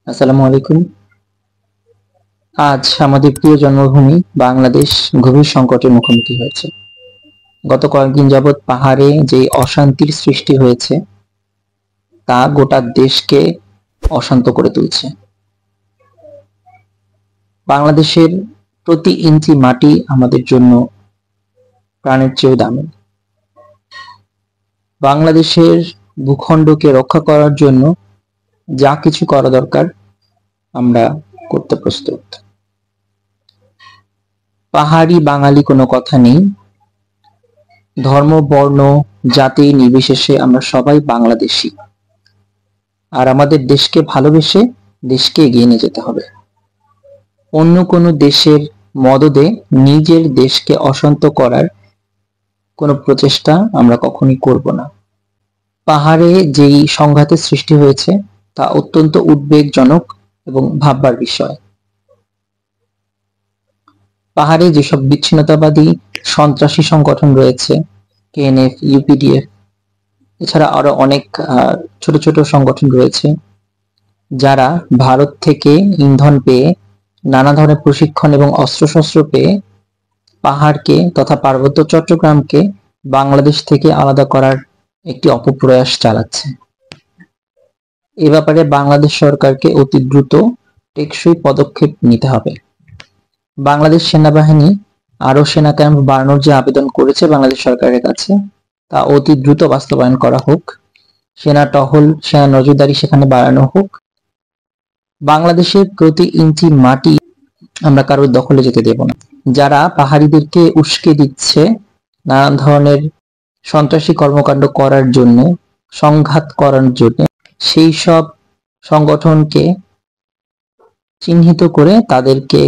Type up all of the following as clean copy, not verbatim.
আসসালামু আলাইকুম। আজ আমাদের প্রিয় জন্মভূমি বাংলাদেশ গভীর সংকটের মুখোমুখি হয়েছে। গত কয়েকদিন যাবৎ পাহাড়ে যে অশান্তির সৃষ্টি হয়েছে তা গোটা দেশকে অশান্ত করে তুলছে। বাংলাদেশের প্রতি ইঞ্চি মাটি আমাদের জন্য প্রাণের চেয়েও দামি। বাংলাদেশের ভূখণ্ডকে রক্ষা করার জন্য যা কিছু করা দরকার আমরা করতে প্রস্তুত। পাহাড়ি বাঙালি কোনো কথা নেই, ধর্ম বর্ণ জাতি নির্বিশেষে আমরা সবাই বাংলাদেশী। আর আমাদের দেশকে ভালোবেসে দেশকে এগিয়ে নিয়ে যেতে হবে। অন্য কোনো দেশের মদদে নিজের দেশকে অশান্ত করার কোনো প্রচেষ্টা আমরা কখনোই করব না। পাহাড়ে যেই সংঘাতের সৃষ্টি হয়েছে তা অত্যন্ত উদ্বেগজনক এবং ভাববার বিষয়। পাহাড়ে যেসব বিচ্ছিন্নতাবাদী সন্ত্রাসী সংগঠন রয়েছে, কেএনএফ, ইউপিডিএফ, এছাড়া আরো অনেক ছোট ছোট সংগঠন রয়েছে যারা ভারত থেকে ইন্ধন পেয়ে, নানা ধরনের প্রশিক্ষণ এবং অস্ত্রশস্ত্র পেয়ে পাহাড়কে তথা পার্বত্য চট্টগ্রামকে বাংলাদেশ থেকে আলাদা করার একটি অপপ্রয়াস চালাচ্ছে। এ ব্যাপারে বাংলাদেশ সরকারকে অতি দ্রুত টেকসই পদক্ষেপ নিতে হবে। বাংলাদেশ সেনাবাহিনী আরো সেনা ক্যাম্প বাড়ানোর যে আবেদন করেছে বাংলাদেশ সরকারের কাছে তা অতি দ্রুত বাস্তবায়ন করা হোক। সেনা টহল, সেনা নজরদারি সেখানে বাড়ানো হোক। বাংলাদেশের প্রতি ইঞ্চি মাটি আমরা কারোর দখলে যেতে দেব না। যারা পাহাড়িদেরকে উস্কে দিচ্ছে নানান ধরনের সন্ত্রাসী কর্মকাণ্ড করার জন্য, সংঘাত করার জন্য, সেই সব সংগঠনকে চিহ্নিত করে তাদেরকে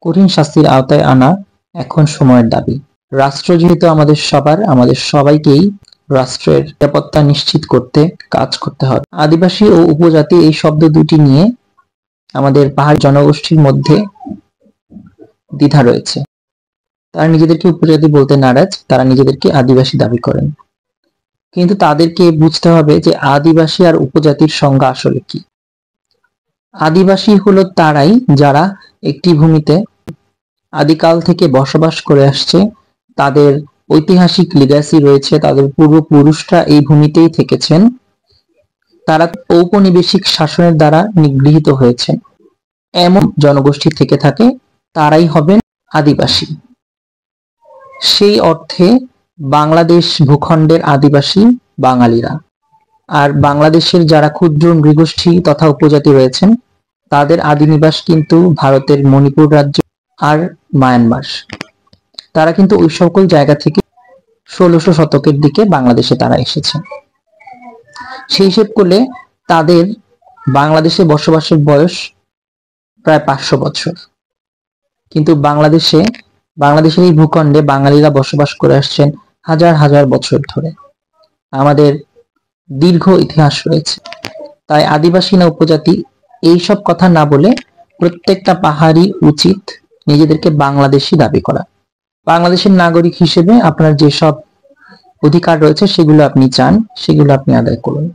কঠিন শাস্তির আওতায় আনা এখন সময়ের দাবি। রাষ্ট্র যেহেতু আমাদের সবার, আমাদের সবাইকেই রাষ্ট্রের নিরাপত্তা নিশ্চিত করতে কাজ করতে হবে। আদিবাসী ও উপজাতি এই শব্দ দুটি নিয়ে আমাদের পাহাড়ি জনগোষ্ঠীর মধ্যে দ্বিধা রয়েছে। তারা নিজেদেরকে উপজাতি বলতে নারাজ, তারা নিজেদেরকে আদিবাসী দাবি করেন। কিন্তু তাদেরকে বুঝতে হবে যে আদিবাসী আর উপজাতির সংজ্ঞা আসলে কি। আদিবাসী হলো তারাই যারা একটি ভূমিতে আদিকাল থেকে বসবাস করে আসছে, তাদের ঐতিহাসিক লিগ্যাসি রয়েছে, তাদের পূর্বপুরুষরা এই ভূমিতেই থেকেছেন, তারা ঔপনিবেশিক শাসনের দ্বারা নিগৃহীত হয়েছেন। এমন জনগোষ্ঠী থেকে থাকে তারাই হবেন আদিবাসী। সেই অর্থে বাংলাদেশ ভূখণ্ডের আদিবাসী বাঙালিরা। আর বাংলাদেশের যারা ক্ষুদ্র নৃগোষ্ঠী তথা উপজাতি রয়েছেন তাদের আদি নিবাস কিন্তু ভারতের মণিপুর রাজ্য আর মায়ানমার। তারা কিন্তু ওই সকল জায়গা থেকে 1600 শতকের দিকে বাংলাদেশে তারা এসেছে। সেই হিসেব করলে তাদের বাংলাদেশে বসবাসের বয়স প্রায় 500 বছর। কিন্তু বাংলাদেশের এই ভূখণ্ডে বাঙালিরা বসবাস করে আসছেন হাজার হাজার বছর ধরে। আমাদের দীর্ঘ ইতিহাস রয়েছে। তাই আদিবাসী না উপজাতি এইসব কথা না বলে প্রত্যেকটা পাহাড়ি উচিত নিজেদেরকে বাংলাদেশি দাবি করা। বাংলাদেশের নাগরিক হিসেবে আপনার যেসব অধিকার রয়েছে সেগুলো আপনি চান, সেগুলো আপনি আদায় করুন,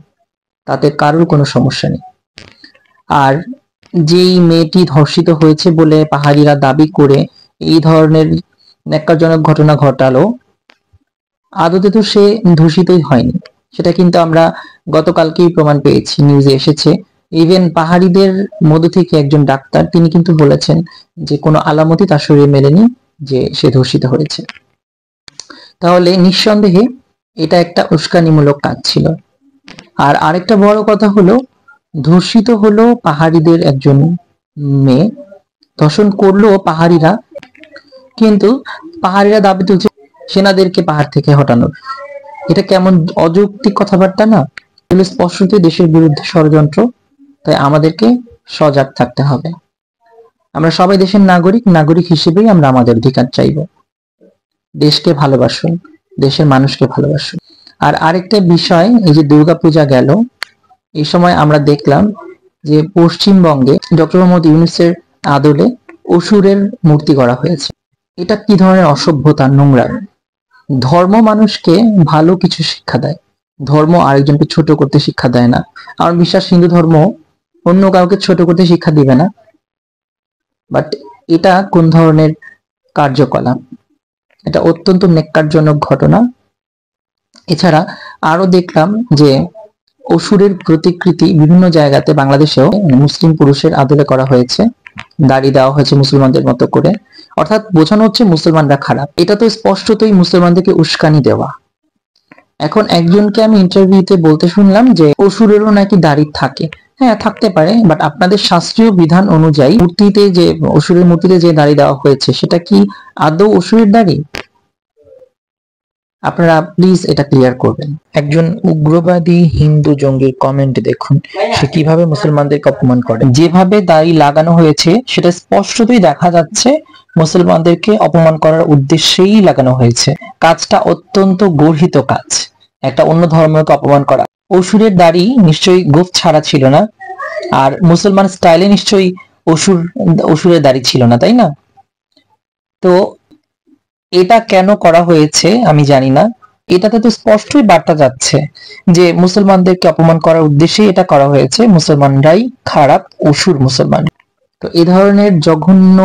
তাতে কারোর কোনো সমস্যা নেই। আর যেই মেয়েটি ধর্ষিত হয়েছে বলে পাহাড়িরা দাবি করে এই ধরনের ন্যাক্কারজনক ঘটনা ঘটালো, আদতে তো সে ধর্ষিতই হয়নি। সেটা কিন্তু আমরা গতকালকেই প্রমাণ পেয়েছি, নিউজে এসেছে। ইভেন পাহাড়িদের মধ্য থেকে একজন ডাক্তার তিনি কিন্তু বলেছেন যে কোনো আলামতই তার শরীরে মেলেনি যে সে ধর্ষিত হয়েছে। তাহলে নিঃসন্দেহে এটা একটা উস্কানিমূলক কাজ ছিল। আর আরেকটা বড় কথা হলো, ধর্ষিত হলো পাহাড়িদের একজন মেয়ে, ধর্ষণ করলো পাহাড়িরা, কিন্তু পাহাড়িরা দাবি তুলছে সেনাদেরকে পাহাড় থেকে হটানোর। এটা কেমন অযৌক্তিক কথাবার্তা না? এগুলো স্পষ্টতই দেশের বিরুদ্ধে ষড়যন্ত্র। তাই আমাদেরকে সজাগ থাকতে হবে। আমরা সবাই দেশের নাগরিক হিসেবেই আমরা আমাদের অধিকার চাইব। দেশকে ভালোবাসুন, দেশের মানুষকে ভালোবাসুন। আর আরেকটা বিষয়, এই যে দুর্গাপূজা গেল, এই সময় আমরা দেখলাম যে পশ্চিমবঙ্গে ডক্টর মোহাম্মদ ইউনূসের আদলে অসুরের মূর্তি করা হয়েছে। এটা কি ধরনের অসভ্যতা, নোংরা! ধর্ম মানুষকে ভালো কিছু শিক্ষা দেয়, ধর্ম আরেকজনকে ছোট করতে শিক্ষা দেয় না। আমার বিশ্বাস হিন্দু ধর্ম অন্য কাউকে ছোট করতে শিক্ষা দিবে না। বাট এটা কোন ধরনের কার্যকলাপ? এটা অত্যন্ত ন্যাক্কারজনক ঘটনা। এছাড়া আরো দেখলাম যে অসুরের প্রতিকৃতি বিভিন্ন জায়গাতে বাংলাদেশেও মুসলিম পুরুষের আদলে করা হয়েছে, দাড়ি দেওয়া হয়েছে মুসলমানদের মতো করে, অর্থাৎ বোঝানো হচ্ছে মুসলমানরা খারাপ। এটা তো স্পষ্টতই মুসলমানদেরকে উস্কানি দেওয়া। এখন একজনকে আমি ইন্টারভিউতে বলতে শুনলাম যে অসুরেরও নাকি দাড়ি থাকে। হ্যাঁ, থাকতে পারে, বাট আপনাদের শাস্ত্রীয় বিধান অনুযায়ী মূর্তিতে যে অসুরের মূর্তিতে যে দাড়ি দেওয়া হয়েছে সেটা কি আদৌ অসুরের দাড়ি? আপনারা প্লিজ এটা ক্লিয়ার করবেন। একজন উগ্রবাদী হিন্দু জঙ্গির কমেন্ট দেখুন, সে কিভাবে মুসলমানদেরকে অপমান করে। যেভাবে দাড়ি লাগানো হয়েছে সেটা স্পষ্টতই দেখা যাচ্ছে মুসলমানদেরকে অপমান করার উদ্দেশ্যেই লাগানো হয়েছে। কাজটা অত্যন্ত গর্হিত কাজ, একটা অন্য ধর্মকে অপমান করা। অসুরের দাড়ি নিশ্চয়ই গোঁফ ছাড়া ছিল না, আর মুসলমান স্টাইলে নিশ্চয়ই অসুরের দাড়ি ছিল না, তাই না? তো এটা কেন করা হয়েছে আমি জানি না। এটাতে তো স্পষ্টই বার্তা যাচ্ছে যে মুসলমানদেরকে অপমান করার উদ্দেশ্যেই এটা করা হয়েছে, মুসলমানরাই খারাপ, অসুর মুসলমান। তো এই ধরনের জঘন্য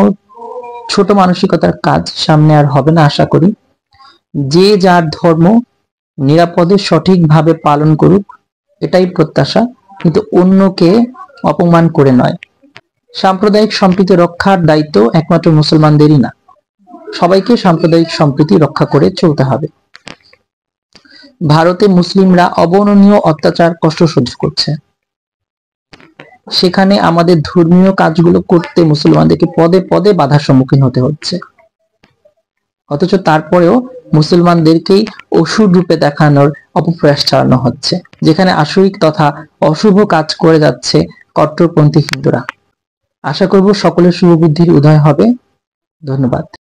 ছোট মানসিকতার কাজ সামনে আর হবে না আশা করি। যে যার ধর্ম নিরাপদে সঠিকভাবে পালন করুক, এটাই প্রত্যাশা, কিন্তু অন্যকে অপমান করে নয়। সাম্প্রদায়িক সম্প্রীতি রক্ষার দায়িত্ব একমাত্র মুসলমানদেরই না, সবাইকে সাম্প্রদায়িক সম্প্রীতি রক্ষা করে চলতে হবে। ভারতে মুসলিমরা অবর্ণনীয় অত্যাচার, কষ্ট সহ্য করছে, সেখানে আমাদের ধর্মীয় কাজগুলো করতে মুসলমানদেরকে পদে পদে বাধার সম্মুখীন হতে হচ্ছে। অথচ তারপরেও মুসলমানদেরকেই অসুর রূপে দেখানোর অপপ্রয়াস চালানো হচ্ছে, যেখানে আসরিক তথা অশুভ কাজ করে যাচ্ছে কট্টরপন্থী হিন্দুরা। আশা করব সকলের শুভবুদ্ধির উদয় হবে। ধন্যবাদ।